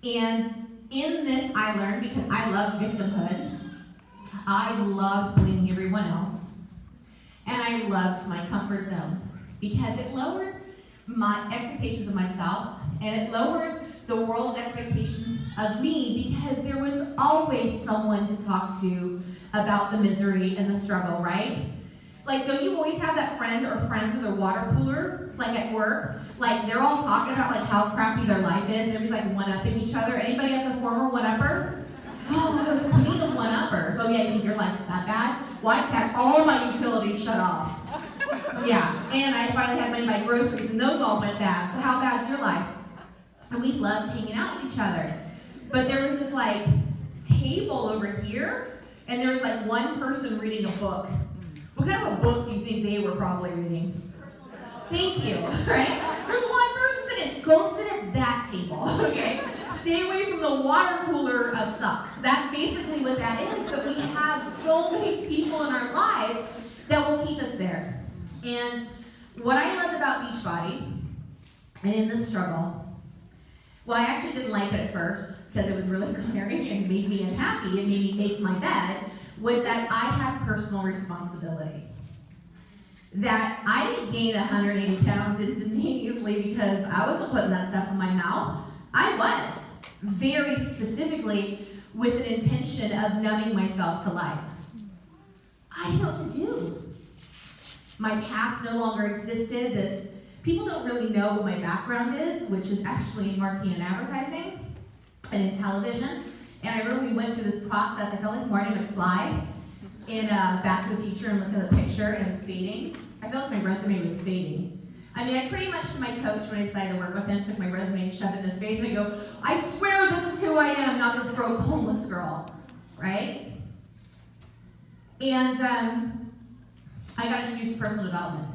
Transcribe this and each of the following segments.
And in this, I learned, because I love victimhood, I loved blaming everyone else, and I loved my comfort zone, because it lowered my expectations of myself, and it lowered the world's expectations of me, because there was always someone to talk to about the misery and the struggle, right? Like, don't you always have that friend or friends with a water cooler, like at work? Like, they're all talking about like how crappy their life is, and everybody's like one-upping each other. Anybody have the former one-upper? Oh, I was queen of one-uppers. Oh yeah, you think your life's that bad? Well, I just had all my utilities shut off. Yeah, and I finally had money to buy groceries, and those all went bad. So how bad's your life? And we loved hanging out with each other. But there was this like table over here, and there was like one person reading a book. What kind of a book do you think they were probably reading? Thank you, right? There's one person sitting. Go sit at that table, okay? Stay away from the water cooler of suck. That's basically what that is, but we have so many people in our lives that will keep us there. And what I loved about Beachbody, and in the struggle, well, I actually didn't like it at first, because it was really glaring and made me unhappy and made me make my bed, was that I had personal responsibility. That I didn't gain 180 pounds instantaneously because I wasn't putting that stuff in my mouth. I was, very specifically, with an intention of numbing myself to life. I didn't know what to do. My past no longer existed. People don't really know what my background is, which is actually in marketing and advertising and in television. And I remember we went through this process. I felt like Marty McFly in Back to the Future, and look at the picture, and it was fading. I felt like my resume was fading. I mean, I pretty much, to my coach, when I decided to work with him, took my resume and shoved it in his face, and I go, I swear this is who I am, not this broke homeless girl, right? And I got introduced to personal development.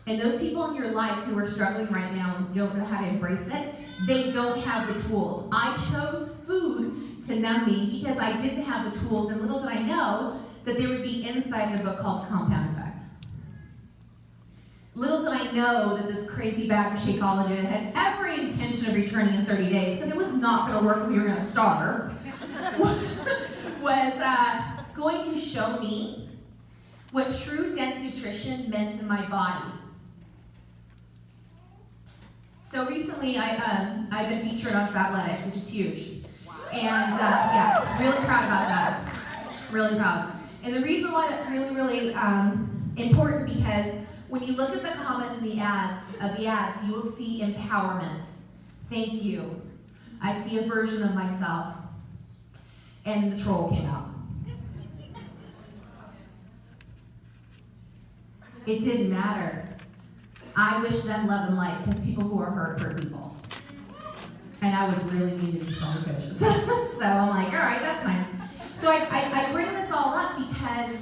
And those people in your life who are struggling right now and don't know how to embrace it, they don't have the tools. I chose food to numb me because I didn't have the tools, and little did I know that they would be inside of a book called Compound Effect. Little did I know that this crazy bag of Shakeology had every intention of returning in 30 days, because it was not going to work when we were going to starve, was going to show me what true dense nutrition meant in my body. So recently, I've been featured on Fabletics, which is huge. And yeah, really proud about that. Really proud. And the reason why that's really, really important, because when you look at the comments in the ads, you will see empowerment. Thank you. I see a version of myself. And the troll came out. It didn't matter. I wish them love and light, because people who are hurt people. And I was really mean to these summer coaches. So I'm like, all right, that's fine. So I bring this all up because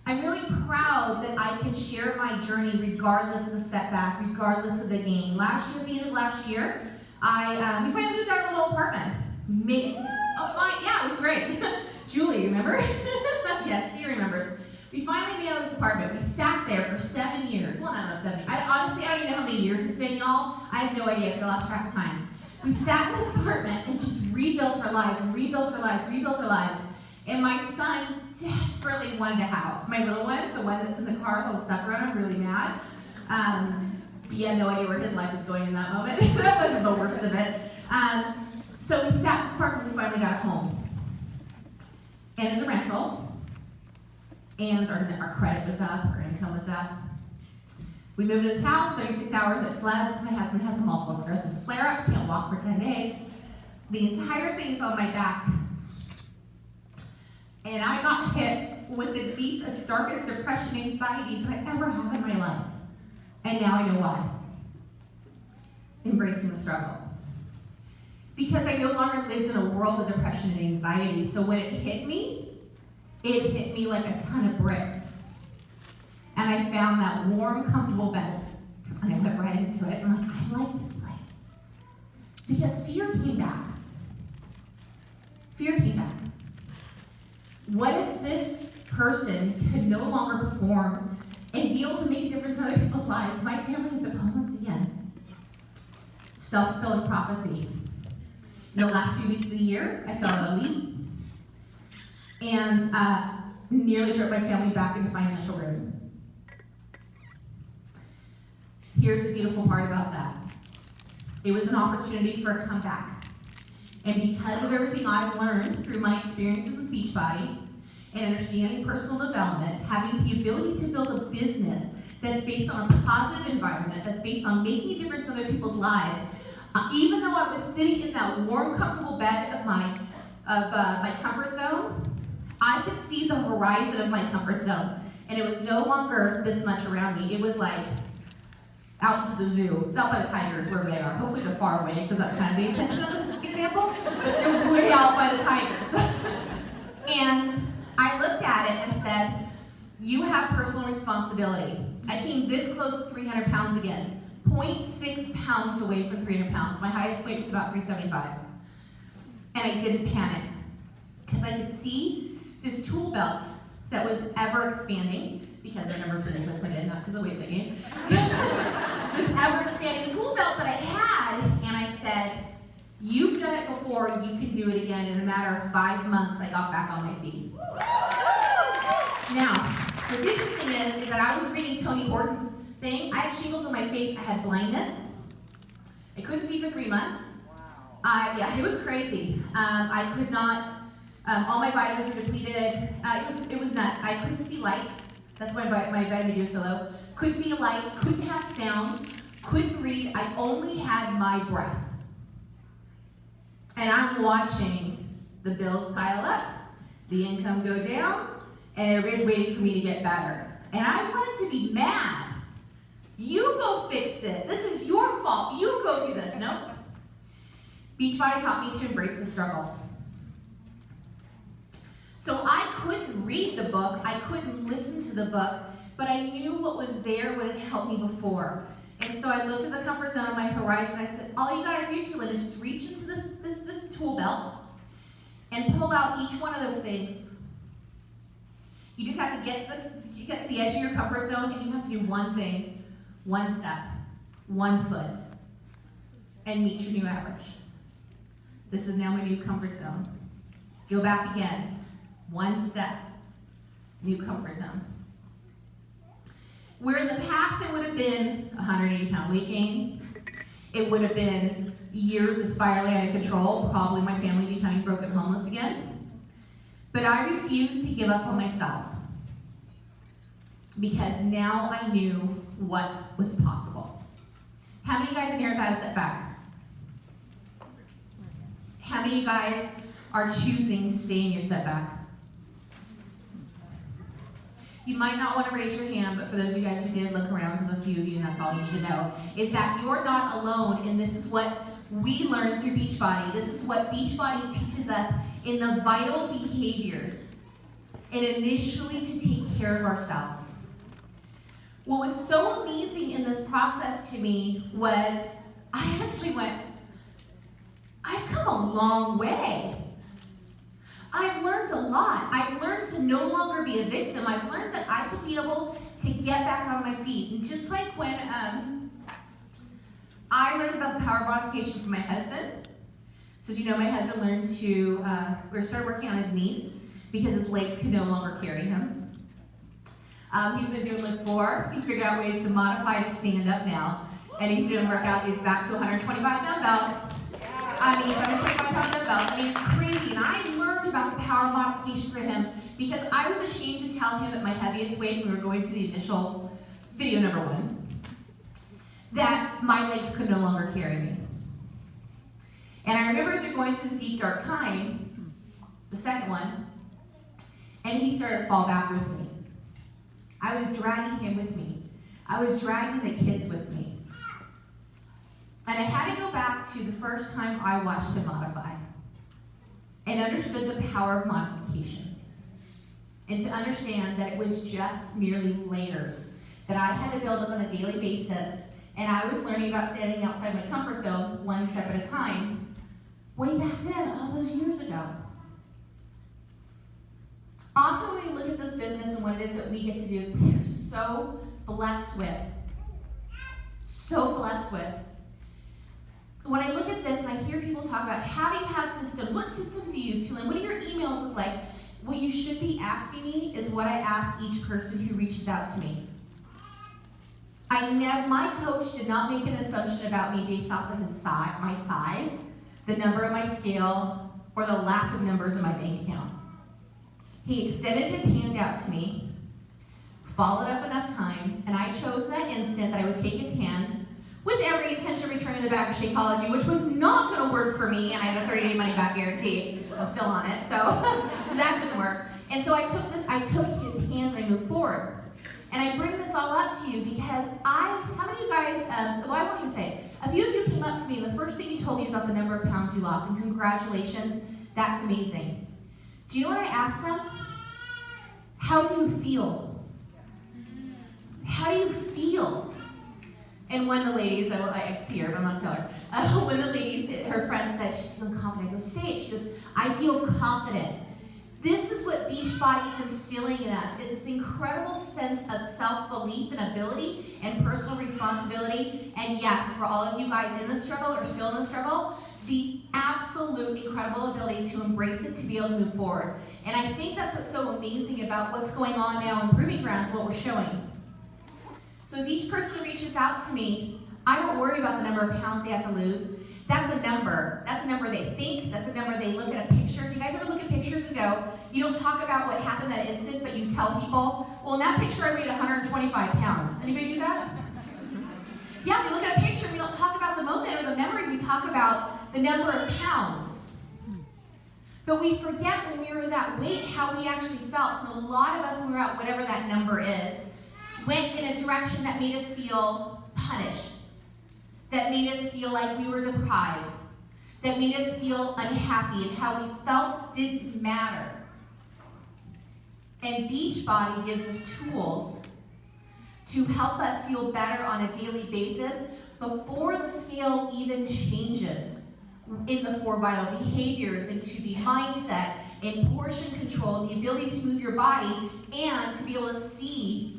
I'm really proud that I can share my journey regardless of the setback, regardless of the gain. Last year, at the end of last year, we finally moved out of a little apartment. Yeah, it was great. Julie, remember? Yes, she remembers. We finally made out of this apartment. We sat there for 7 years. Well, I don't know, 7 years. Honestly, I don't even know how many years it's been, y'all. I have no idea, because I lost track of time. We sat in this apartment and just rebuilt our lives, and rebuilt our lives, rebuilt our lives. And my son desperately wanted a house. My little one, the one that's in the car with all the stuff around him, really mad. He had no idea where his life was going in that moment. That wasn't the worst of it. So we sat in this apartment, we finally got a home. And it was a rental. And our credit was up, our income was up. We moved to this house, 36 hours, it floods. My husband has a multiple sclerosis flare-up, can't walk for 10 days. The entire thing is on my back. And I got hit with the deepest, darkest depression, anxiety that I ever have in my life. And now I know why. Embracing the struggle. Because I no longer lived in a world of depression and anxiety, so when it hit me like a ton of bricks. And I found that warm, comfortable bed, and I went right into it, and I'm like, I like this place. Because fear came back. Fear came back. What if this person could no longer perform and be able to make a difference in other people's lives? My family is at home once again. self-fulfilling prophecy. In the last few weeks of the year, I fell ill and nearly drove my family back into financial ruin. Here's the beautiful part about that. It was an opportunity for a comeback. And because of everything I've learned through my experiences with Beachbody and understanding personal development, having the ability to build a business that's based on a positive environment, that's based on making a difference in other people's lives, even though I was sitting in that warm, comfortable bed of my comfort zone, I could see the horizon of my comfort zone. And it was no longer this much around me. It was like out into the zoo. It's out by the tigers, wherever they are. Hopefully they're far away, because that's kind of the intention of this example. But they're way out by the tigers. And I looked at it and said, you have personal responsibility. I came this close to 300 pounds again. 0.6 pounds away from 300 pounds. My highest weight was about 375. And I didn't panic, because I could see this tool belt that was ever expanding, because the number of tools I put in, not because of the weight thing. This ever expanding tool belt that I had, and I said, you've done it before, you can do it again. In a matter of 5 months, I got back on my feet. Now, what's interesting is that I was reading Tony Horton's thing. I had shingles on my face, I had blindness. I couldn't see for 3 months. Yeah, it was crazy. I could not, all my vitamins were depleted. It was nuts. I couldn't see light. That's why my vitamin D was so low. Couldn't be a light, couldn't have sound, couldn't read. I only had my breath. And I'm watching the bills pile up, the income go down, and everybody's waiting for me to get better. And I wanted to be mad. You go fix it. This is your fault. You go do this. No. Beachbody taught me to embrace the struggle. So I couldn't read the book, I couldn't listen to the book, but I knew what was there would have helped me before. And so I looked at the comfort zone on my horizon. I said, all you gotta do, Shalyn, is just reach into this tool belt and pull out each one of those things. You just have to get to the edge of your comfort zone, and you have to do one thing, one step, 1 foot, and meet your new average. This is now my new comfort zone. Go back again. 1 step, new comfort zone. Where in the past it would have been 180-pound weight gain, it would have been years of spiraling out of control, probably my family becoming broken homeless again. But I refused to give up on myself, because now I knew what was possible. How many of you guys in here have had a setback? How many of you guys are choosing to stay in your setback? You might not want to raise your hand, but for those of you guys who did, look around, because a few of you, and that's all you need to know, is that you're not alone, and this is what we learned through Beachbody. This is what Beachbody teaches us in the vital behaviors, and initially to take care of ourselves. What was so amazing in this process to me was I actually went, I've come a long way. I've learned a lot. I've learned to no longer be a victim. I've learned that I can be able to get back on my feet. And just like when I learned about the power of modification from my husband. So as you know, my husband learned to, we started working on his knees because his legs could no longer carry him. He's been doing Lift 4. He figured out ways to modify to stand up now. And he's doing workout. He's back to 125 dumbbells. 125-pound dumbbells. It's crazy. And I learned about the power of modification for him because I was ashamed to tell him at my heaviest weight when we were going through the initial video number 1 that my legs could no longer carry me. And I remember as we were going through this deep, dark time, the second one, and he started to fall back with me. I was dragging him with me. I was dragging the kids with me. And I had to go back to the first time I watched him modify and understood the power of modification. And to understand that it was just merely layers that I had to build up on a daily basis. And I was learning about standing outside my comfort zone 1 step at a time way back then, all those years ago. Also, when we look at this business and what it is that we get to do, we are so blessed with. So blessed with. talk about how do you have systems? What systems do you use, Tulane? What do your emails look like? What you should be asking me is what I ask each person who reaches out to me. My coach did not make an assumption about me based off of my size, the number of my scale, or the lack of numbers in my bank account. He extended his hand out to me, followed up enough times, and I chose that instant that I would take his hand with every intention of returning the bag of Shakeology, which was not going to work for me, and I had a 30-day money-back guarantee. I'm still on it, so that didn't work. And so I took his hands and I moved forward. And I bring this all up to you because how many of you guys, I won't even say it. A few of you came up to me, and the first thing you told me about the number of pounds you lost, and congratulations, that's amazing. Do you know what I asked them? How do you feel? How do you feel? And when the ladies, I see her, but I'm not telling her. When the ladies, her friend said she's feeling confident, I go, say it. She goes, I feel confident. This is what Beachbody is instilling in us, is this incredible sense of self-belief and ability and personal responsibility. And yes, for all of you guys in the struggle or still in the struggle, the absolute incredible ability to embrace it, to be able to move forward. And I think that's what's so amazing about what's going on now in Proving Grounds, what we're showing. So as each person reaches out to me, I don't worry about the number of pounds they have to lose. That's a number. That's a number they think. That's a number they look at a picture. Do you guys ever look at pictures and go, you don't talk about what happened that instant, but you tell people, well, in that picture I weighed 125 pounds. Anybody do that? Yeah, we look at a picture, we don't talk about the moment or the memory, we talk about the number of pounds. But we forget when we were that weight how we actually felt. So a lot of us, when we were at whatever that number is, went in a direction that made us feel punished, that made us feel like we were deprived, that made us feel unhappy, and how we felt didn't matter. And Beachbody gives us tools to help us feel better on a daily basis before the scale even changes in the 4 vital behaviors, and to be mindset and portion control, the ability to move your body, and to be able to see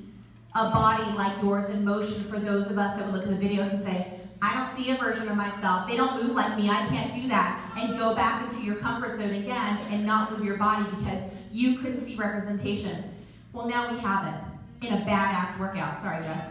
a body like yours in motion for those of us that would look at the videos and say, I don't see a version of myself. They don't move like me. I can't do that. And go back into your comfort zone again and not move your body because you couldn't see representation. Well, now we have it in a badass workout. Sorry, Jeff.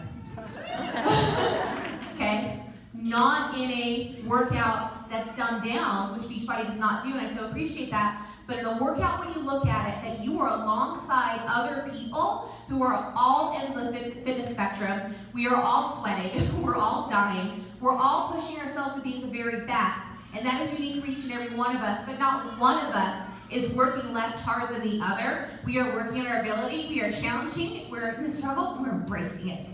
Okay? Not in a workout that's dumbed down, which Beachbody does not do, and I so appreciate that. But in a workout, when you look at it, that you are alongside other people who are all ends of the fitness spectrum. We are all sweating. We're all dying. We're all pushing ourselves to be the very best. And that is unique for each and every one of us. But not one of us is working less hard than the other. We are working on our ability. We are challenging. We're in the struggle. We're embracing it.